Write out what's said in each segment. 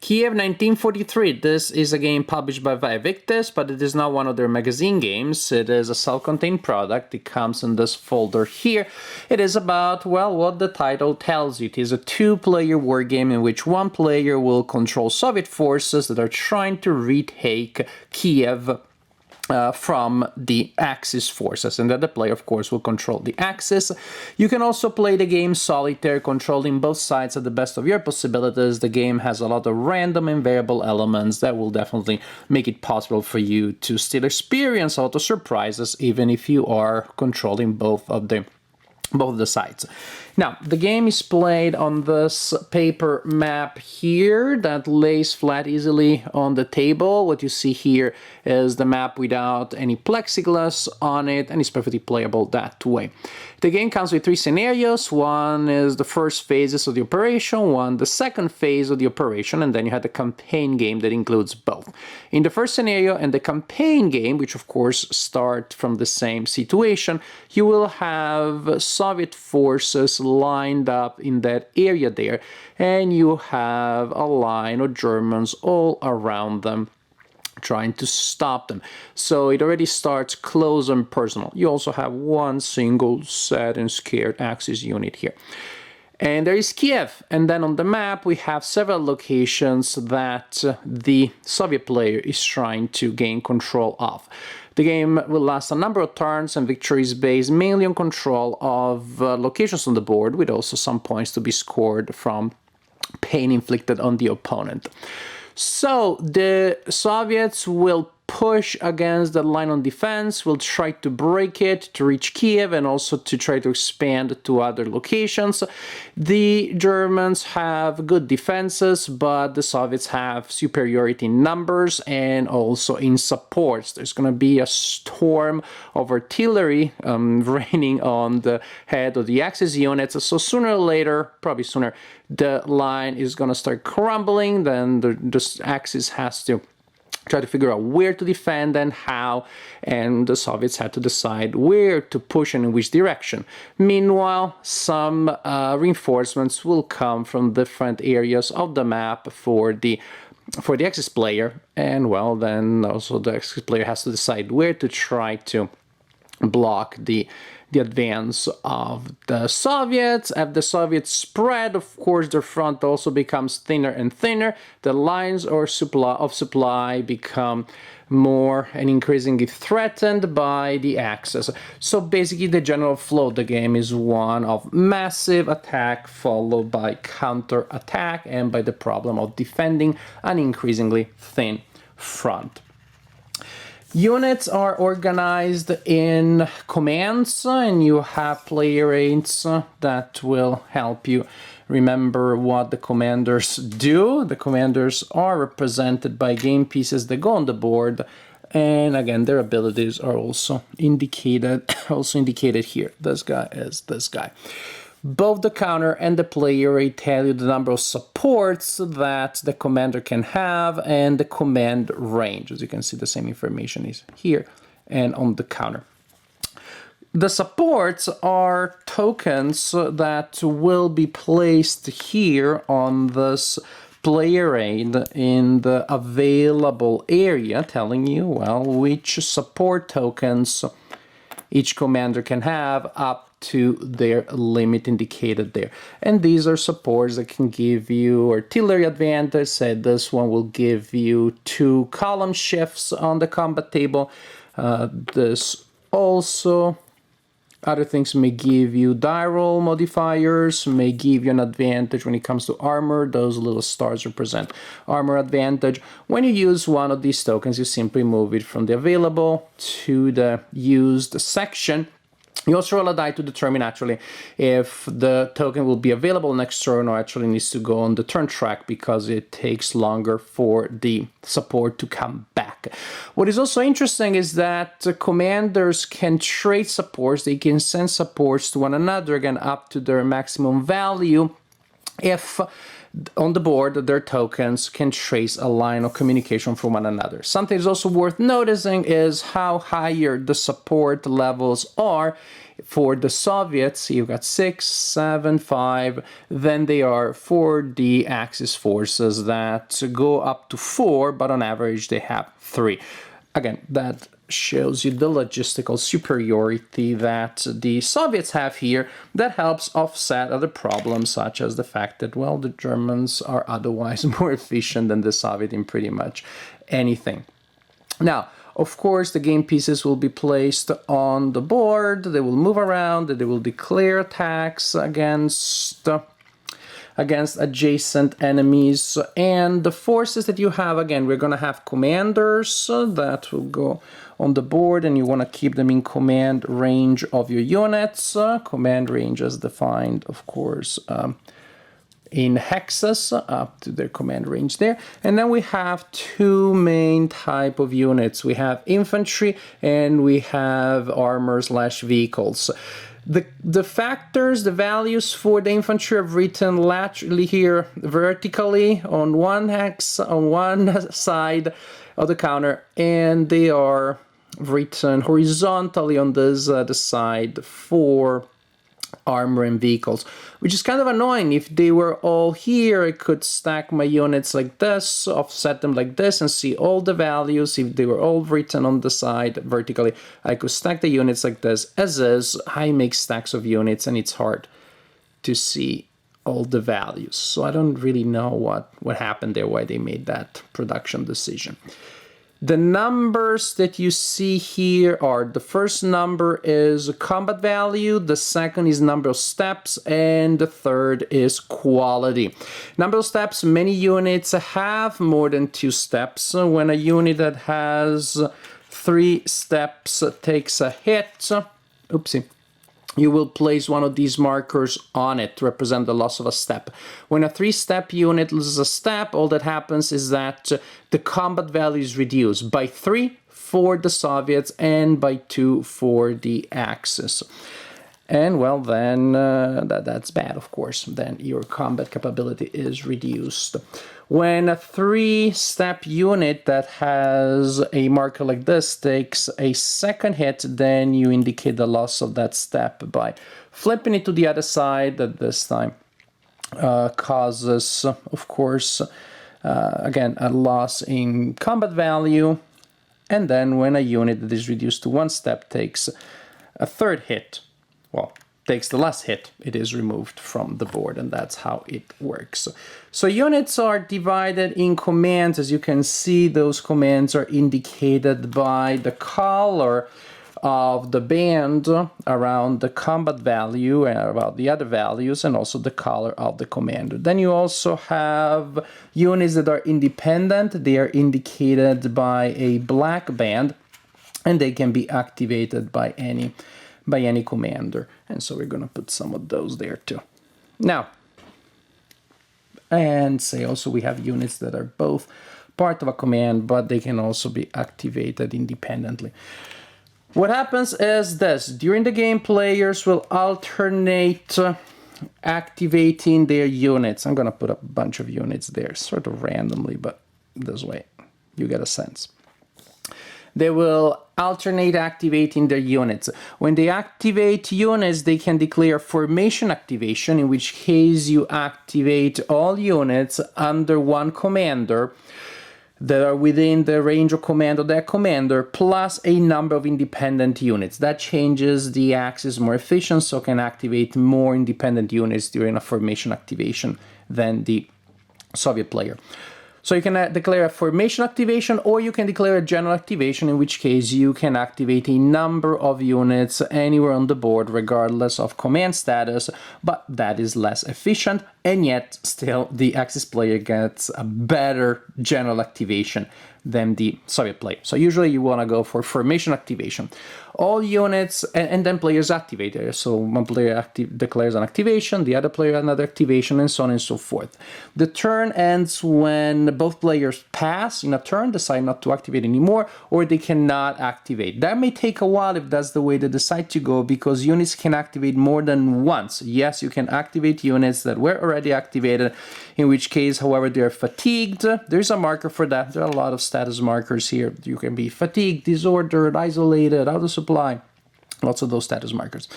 Kiev 1943. This is a game published by Invictus, but it is not one of their magazine games. It is a self-contained product. It comes in this folder here. It is about, well, what the title tells you. It is a two-player war game in which one player will control Soviet forces that are trying to retake Kiev from the Axis forces, and that the player, of course, will control the Axis. You can also play the game solitaire, controlling both sides at the best of your possibilities. The game has a lot of random and variable elements that will definitely make it possible for you to still experience a lot of surprises, even if you are controlling both of the sides. Now, the game is played on this paper map here that lays flat easily on the table. What you see here is the map without any plexiglass on it, and it's perfectly playable that way. The game comes with three scenarios. One is the first phases of the operation, one the second phase of the operation, and then you have the campaign game that includes both. In the first scenario and the campaign game, which of course start from the same situation, you will have Soviet forces lined up in that area there, and you have a line of Germans all around them trying to stop them. So it already starts close and personal. You also have one single sad and scared Axis unit here. And there is Kiev, and then on the map we have several locations that the Soviet player is trying to gain control of. The game will last a number of turns, and victory is based mainly on control of locations on the board, with also some points to be scored from pain inflicted on the opponent. So the Soviets will push against the line on defense, will try to break it to reach Kiev and also to try to expand to other locations. The Germans have good defenses, but the Soviets have superiority in numbers and also in supports. There's going to be a storm of artillery raining on the head of the Axis units, so sooner or later, probably sooner, the line is going to start crumbling. Then the Axis has to try to figure out where to defend and how, and the Soviets had to decide where to push and in which direction. Meanwhile, some reinforcements will come from different areas of the map for the Axis player, and well, then also the Axis player has to decide where to try to block the advance of the Soviets. As the Soviets spread, of course, their front also becomes thinner and thinner. The lines of supply become more and increasingly threatened by the Axis. So basically the general flow of the game is one of massive attack followed by counter-attack and by the problem of defending an increasingly thin front. Units are organized in commands, and you have player aids that will help you remember what the commanders do. The commanders are represented by game pieces that go on the board, and again, their abilities are also indicated here. This guy is this guy. Both the counter and the player aid tell you the number of supports that the commander can have and the command range. As you can see, the same information is here and on the counter. The supports are tokens that will be placed here on this player aid in the available area, telling you, well, which support tokens each commander can have up to their limit indicated there. And these are supports that can give you artillery advantage. Say this one will give you 2 column shifts on the combat table. This also, other things may give you die roll modifiers, may give you an advantage when it comes to armor. Those little stars represent armor advantage. When you use one of these tokens, you simply move it from the available to the used section. You also roll a die to determine actually if the token will be available next turn or actually needs to go on the turn track because it takes longer for the support to come back. What is also interesting is that commanders can trade supports. They can send supports to one another, again, up to their maximum value if on the board, their tokens can trace a line of communication from one another. Something that's also worth noticing is how higher the support levels are for the Soviets. You've got 6, 7, 5, then they are for the Axis forces that go up to 4, but on average they have 3. Again, that shows you the logistical superiority that the Soviets have here that helps offset other problems, such as the fact that, well, the Germans are otherwise more efficient than the Soviet in pretty much anything. Now, of course, the game pieces will be placed on the board, they will move around, they will declare attacks against adjacent enemies, and the forces that you have, again, we're going to have commanders that will go on the board, and you want to keep them in command range of your units. Command range is defined, of course, in hexes up to their command range there. And then we have two main type of units. We have infantry and we have armor/vehicles. The factors, the values for the infantry are written laterally here, vertically on one hex, on one side of the counter, and they are written horizontally on this the side for armor and vehicles, which is kind of annoying. If they were all here, I could stack my units like this, offset them like this, and see all the values. If they were all written on the side vertically, I could stack the units like this. As is, I make stacks of units, and it's hard to see all the values. So I don't really know what happened there, why they made that production decision. The numbers that you see here are, the first number is combat value, the second is number of steps, and the third is quality. Number of steps, many units have more than 2 steps. When a unit that has 3 steps takes a hit, oopsie, you will place one of these markers on it to represent the loss of a step. When a 3-step unit loses a step, all that happens is that the combat value is reduced by 3 for the Soviets and by 2 for the Axis. And well, then that's bad, of course. Then your combat capability is reduced. When a 3-step unit that has a marker like this takes a second hit, then you indicate the loss of that step by flipping it to the other side. That this time causes, of course, again, a loss in combat value. And then when a unit that is reduced to 1 step takes a third hit, well, takes the last hit, it is removed from the board, and that's how it works. So units are divided in commands. As you can see, those commands are indicated by the color of the band around the combat value and about the other values, and also the color of the commander. Then you also have units that are independent. They are indicated by a black band, and they can be activated by any commander. And so we're going to put some of those there too. Now, and say also we have units that are both part of a command, but they can also be activated independently. What happens is this: during the game, players will alternate activating their units. I'm going to put a bunch of units there, sort of randomly, but this way you get a sense. They will alternate activating their units. When they activate units, they can declare formation activation, in which case you activate all units under one commander that are within the range of command of that commander, plus a number of independent units. That changes the Axis more efficient, so can activate more independent units during a formation activation than the Soviet player. So you can declare a formation activation, or you can declare a general activation, in which case you can activate a number of units anywhere on the board, regardless of command status, but that is less efficient, and yet still the Axis player gets a better general activation than the Soviet player. So usually you want to go for formation activation. All units, and then players activate it. So one player declares an activation, the other player another activation, and so on and so forth. The turn ends when both players pass in a turn, decide not to activate anymore, or they cannot activate. That may take a while if that's the way they decide to go, because units can activate more than once. Yes, you can activate units that were already activated, in which case, however, they are fatigued. There's a marker for that. There are a lot of status markers here. You can be fatigued, disordered, isolated, out of supply, lots of those status markers.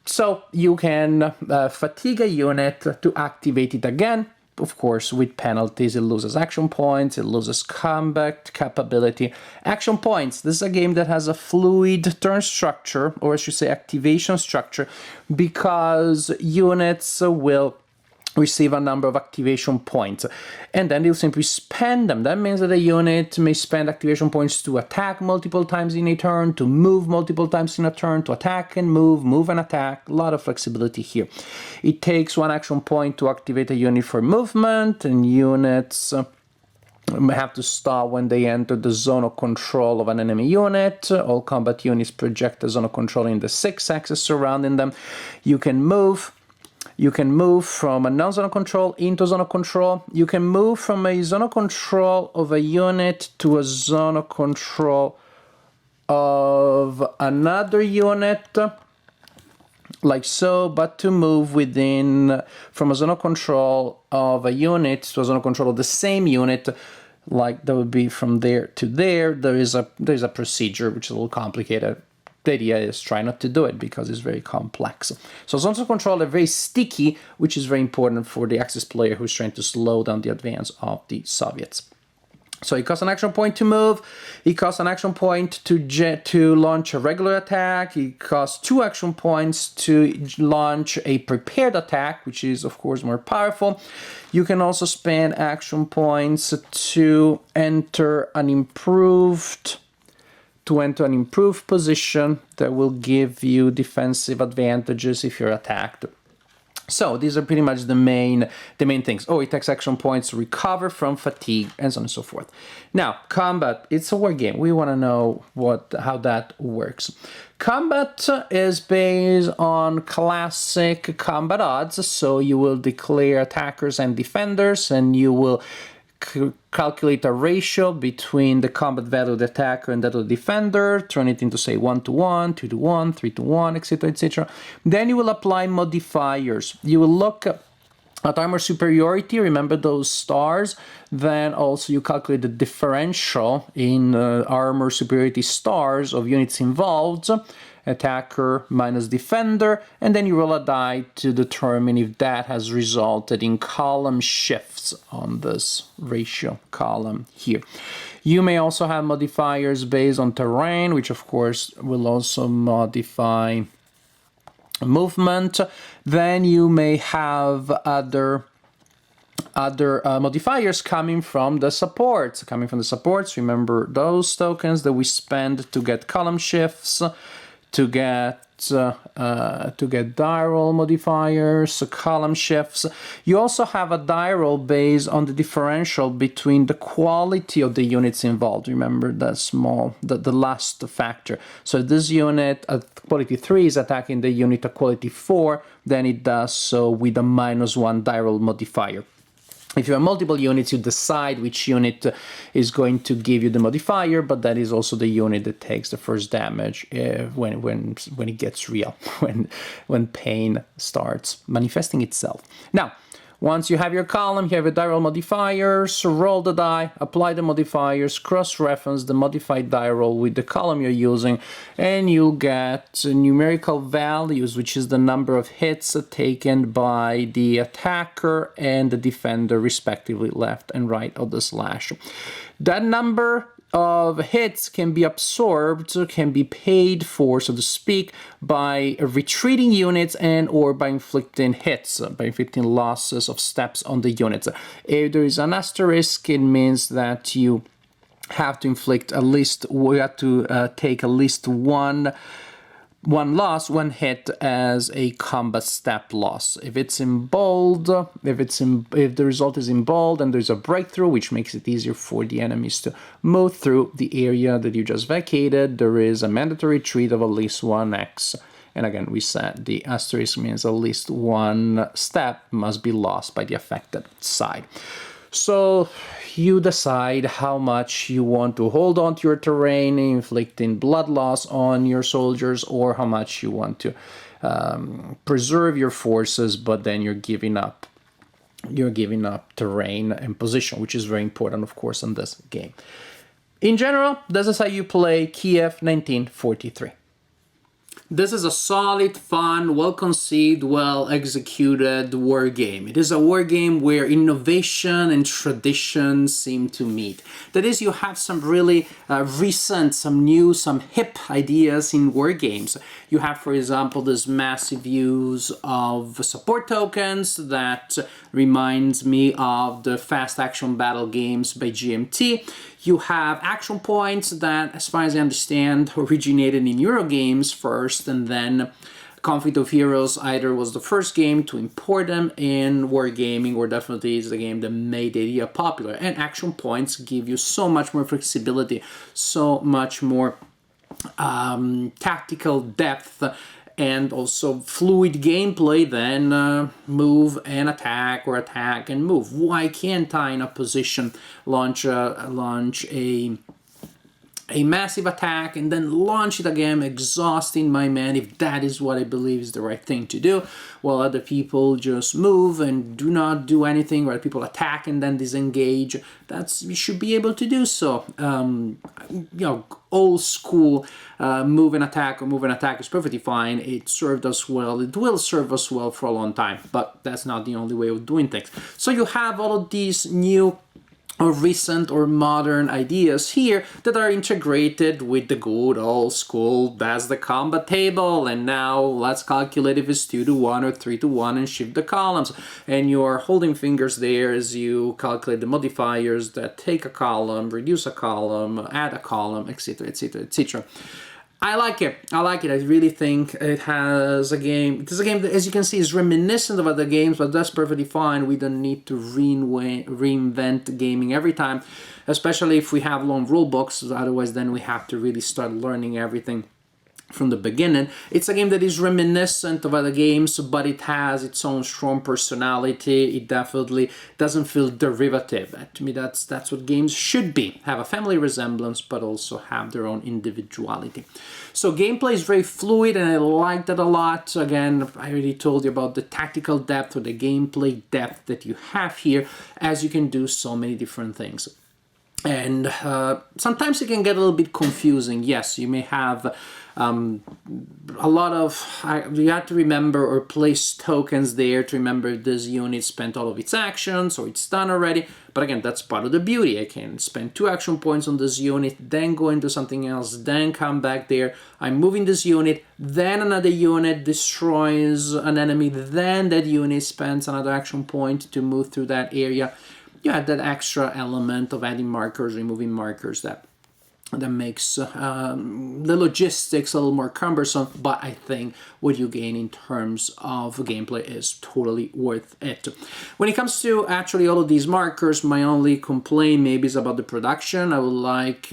So you can fatigue a unit to activate it again. Of course, with penalties, it loses action points, it loses combat capability. Action points, this is a game that has a fluid turn structure, or I should say activation structure, because units will receive a number of activation points, and then they'll simply spend them. That means that a unit may spend activation points to attack multiple times in a turn, to move multiple times in a turn, to attack and move and attack. A lot of flexibility here. It takes 1 action point to activate a unit for movement, and units have to stop when they enter the zone of control of an enemy unit. All combat units project the zone of control in the 6-axis surrounding them. You can move from a non-zone of control into a zone of control. You can move from a zone of control of a unit to a zone of control of another unit, like so, but to move from a zone of control of a unit to a zone of control of the same unit, like that would be from there to there. There's a procedure which is a little complicated. The idea is try not to do it because it's very complex. So zones of control are very sticky, which is very important for the Axis player who's trying to slow down the advance of the Soviets. So it costs an action point to move, it costs an action point to launch a regular attack, it costs 2 action points to launch a prepared attack, which is of course more powerful. You can also spend action points to enter an improved position that will give you defensive advantages if you're attacked. So these are pretty much the main things. Oh, it takes action points to recover from fatigue, and so on and so forth. Now, combat, it's a war game. We want to know how that works. Combat is based on classic combat odds, so you will declare attackers and defenders, and you will calculate a ratio between the combat value of the attacker and that of the defender, turn it into, say, 1-to-1, 2-to-1, 3-to-1, etc., etc. Then you will apply modifiers. You will look at armor superiority, remember those stars. Then also you calculate the differential in armor superiority stars of units involved, attacker minus defender, and then you roll a die to determine if that has resulted in column shifts on this ratio column here. You may also have modifiers based on terrain, which of course will also modify movement. Then you may have other modifiers coming from the supports. Remember those tokens that we spend to get column shifts, to get die roll modifiers, column shifts. You also have a die roll based on the differential between the quality of the units involved. Remember the last factor. So this unit at quality 3 is attacking the unit at quality 4, then it does so with a -1 die roll modifier. If you have multiple units, you decide which unit is going to give you the modifier, but that is also the unit that takes the first damage when it gets real, when pain starts manifesting itself. Now, once you have your column, you have your die roll modifiers, roll the die, apply the modifiers, cross-reference the modified die roll with the column you're using, and you'll get numerical values, which is the number of hits taken by the attacker and the defender, respectively, left and right of the slash. That number of hits can be absorbed, can be paid for, so to speak, by retreating units and or by inflicting hits, by inflicting losses of steps on the units. If there is an asterisk, it means that you have to take at least one loss, one hit as a combat step loss. If it's in bold, if the result is in bold and there's a breakthrough, which makes it easier for the enemies to move through the area that you just vacated, there is a mandatory retreat of at least 1x. And again, we said the asterisk means at least one step must be lost by the affected side. So you decide how much you want to hold on to your terrain, inflicting blood loss on your soldiers, or how much you want to preserve your forces, but then you're giving up terrain and position, which is very important, of course, in this game. In general, this is how you play Kiev 1943. This is a solid, fun, well-conceived, well-executed war game. It is a war game where innovation and tradition seem to meet. That is, you have some really recent, some new, some hip ideas in war games. You have, for example, this massive use of support tokens that reminds me of the fast action battle games by GMT. You have action points that, as far as I understand, originated in Eurogames first, and then Conflict of Heroes either was the first game to import them in wargaming, or definitely is the game that made the idea popular. And action points give you so much more flexibility, so much more tactical depth, and also fluid gameplay than move and attack, or attack and move. Why can't I, in a position, launch a massive attack and then launch it again, exhausting my men, if that is what I believe is the right thing to do, while other people just move and do not do anything, or people attack and then disengage? You should be able to do so. Old school move and attack is perfectly fine. It served us well. It will serve us well for a long time, but that's not the only way of doing things. So you have all of these new or recent or modern ideas here that are integrated with the good old school, that's the combat table, and now let's calculate if it's 2-to-1 or 3-to-1 and shift the columns. And you're holding fingers there as you calculate the modifiers that take a column, reduce a column, add a column, etc., etc., etc. I like it. I really think it has a game. It is a game that, as you can see, is reminiscent of other games, but that's perfectly fine. We don't need to reinvent gaming every time, especially if we have long rule books. Otherwise, then we have to really start learning everything from the beginning. It's a game that is reminiscent of other games, but it has its own strong personality. It definitely doesn't feel derivative. To me, that's what games should be. Have a family resemblance, but also have their own individuality. So gameplay is very fluid, and I like that a lot. Again, I already told you about the tactical depth, or the gameplay depth that you have here, as you can do so many different things. And sometimes it can get a little bit confusing. Yes, you may have a lot of, you have to remember or place tokens there to remember if this unit spent all of its actions or it's done already. But again, that's part of the beauty. I can spend 2 action points on this unit, then go into something else, then come back there. I'm moving this unit, then another unit destroys an enemy, then that unit spends another action point to move through that area. You add that extra element of adding markers, removing markers, that makes the logistics a little more cumbersome, but I think what you gain in terms of gameplay is totally worth it. When it comes to actually all of these markers, my only complaint maybe is about the production. I would like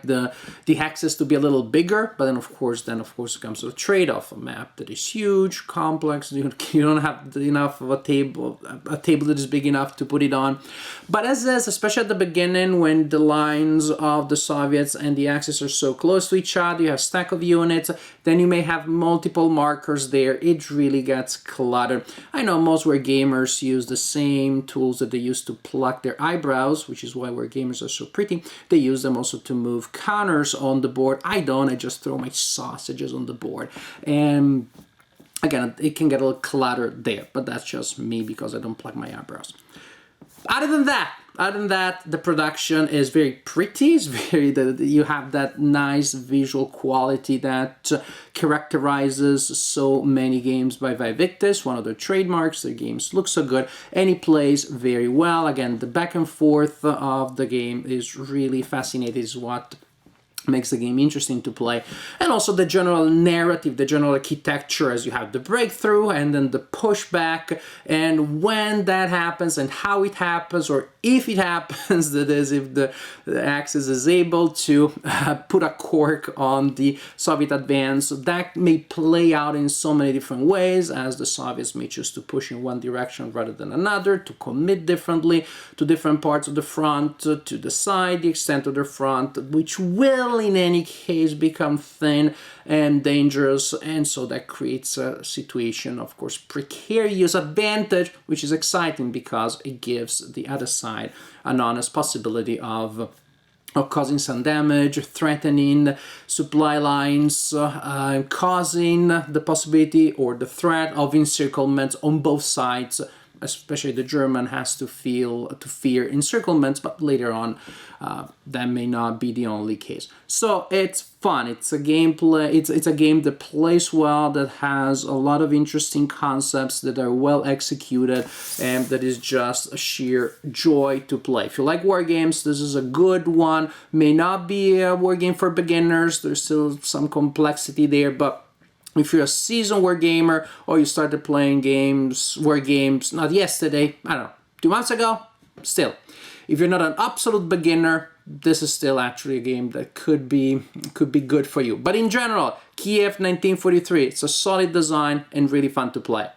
the hexes to be a little bigger, but then of course it comes to a trade-off. A map that is huge, complex, you don't have enough of a table that is big enough to put it on. But as is, especially at the beginning, when the lines of the Soviets and the Axis are so close to each other, you have a stack of units, then you may have multiple markers there. It really gets cluttered. I know most wargamers use the same tools that they use to pluck their eyebrows, which is why wargamers are so pretty. They use them also to move counters on the board. I don't. I just throw my sausages on the board. And again, it can get a little cluttered there, but that's just me because I don't pluck my eyebrows. Other than that, the production is very pretty. It's you have that nice visual quality that characterizes so many games by Vivictus, one of their trademarks. Their games look so good, and it plays very well. Again, the back and forth of the game is really fascinating. Is what makes the game interesting to play. And also the general narrative, the general architecture, as you have the breakthrough and then the pushback, and when that happens and how it happens, or if it happens, that is, if the Axis is able to put a cork on the Soviet advance. So that may play out in so many different ways, as the Soviets may choose to push in one direction rather than another, to commit differently to different parts of the front, to decide the extent of the front, which will suddenly in any case become thin and dangerous, and so that creates a situation, of course, precarious advantage, which is exciting because it gives the other side an honest possibility of causing some damage, threatening supply lines, causing the possibility or the threat of encirclements on both sides. Especially the German has to fear encirclements, but later on that may not be the only case. So it's fun. It's a gameplay. It's a game that plays well, that has a lot of interesting concepts that are well executed, and that is just a sheer joy to play. If you like war games, this is a good one. May not be a war game for beginners. There's still some complexity there, but if you're a seasoned war gamer, or you started playing war games, not yesterday, I don't know, 2 months ago, still. If you're not an absolute beginner, this is still actually a game that could be good for you. But in general, Kiev 1943, it's a solid design and really fun to play.